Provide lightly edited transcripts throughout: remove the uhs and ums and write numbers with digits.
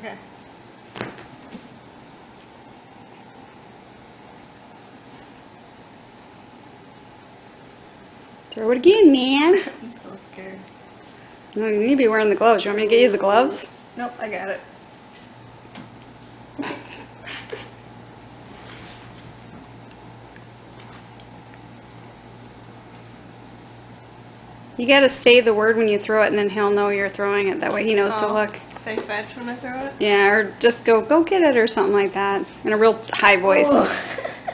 Okay. Throw it again, man. I'm so scared. No, you need to be wearing the gloves. You want me to get you the gloves? Nope, I got it. You gotta say the word when you throw it, and then he'll know you're throwing it. That way he knows to look. Say fetch when I throw it? Yeah, or just go get it or something like that in a real high voice. Ugh.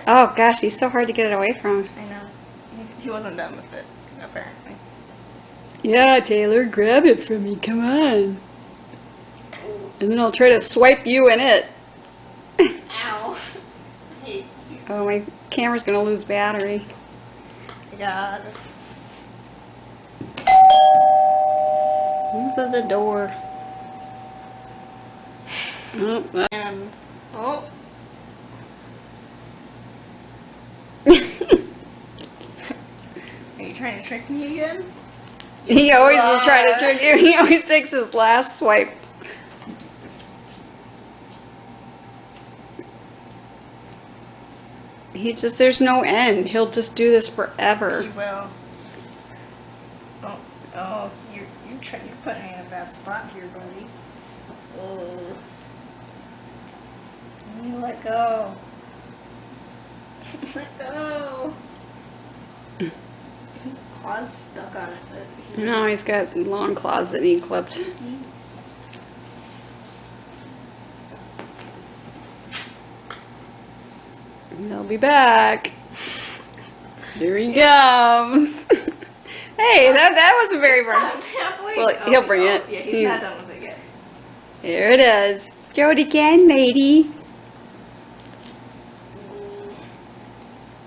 Oh gosh, he's so hard to get it away from. I know. He wasn't done with it, apparently. Yeah, Taylor, grab it from me. Come on. And then I'll try to swipe you in it. Ow. I hate these. Oh, my camera's gonna lose battery. God. Who's at the door? Oh, And, oh. Are you trying to trick me again? he always is trying to trick you. He always takes his last swipe. There's no end. He'll just do this forever. He will. Oh, you're putting me in a bad spot here, buddy. Ugh. You let go. Let go. His claw's stuck on it, but No, he's got long claws that he clipped. He'll be back. Here he comes. Hey, that wasn't very hard. halfway. Well, he'll bring it. Yeah, he's not done with it yet. Here it is. Throw it again, lady.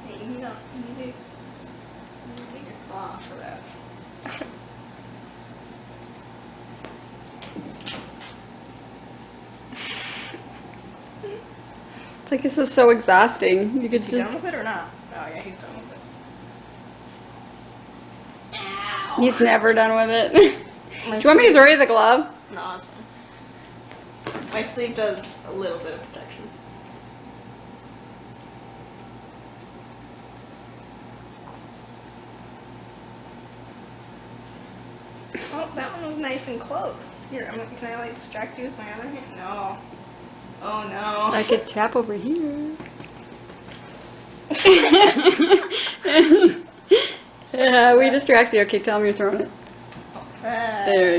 Hey, you need to get your claw for that. It's like this is so exhausting. You could Is he just. done with it or not? Oh yeah, he's done with it. Ow. He's never done with it. Do My you want me to sleeve- throw you the glove? No, it's fine. My sleeve does a little bit of protection. Oh, that one was nice and close. Here, can I like distract you with my other hand? No. Oh no. I could tap over here. Yeah, we distracted you. Okay, tell me you're throwing it. Oh, There.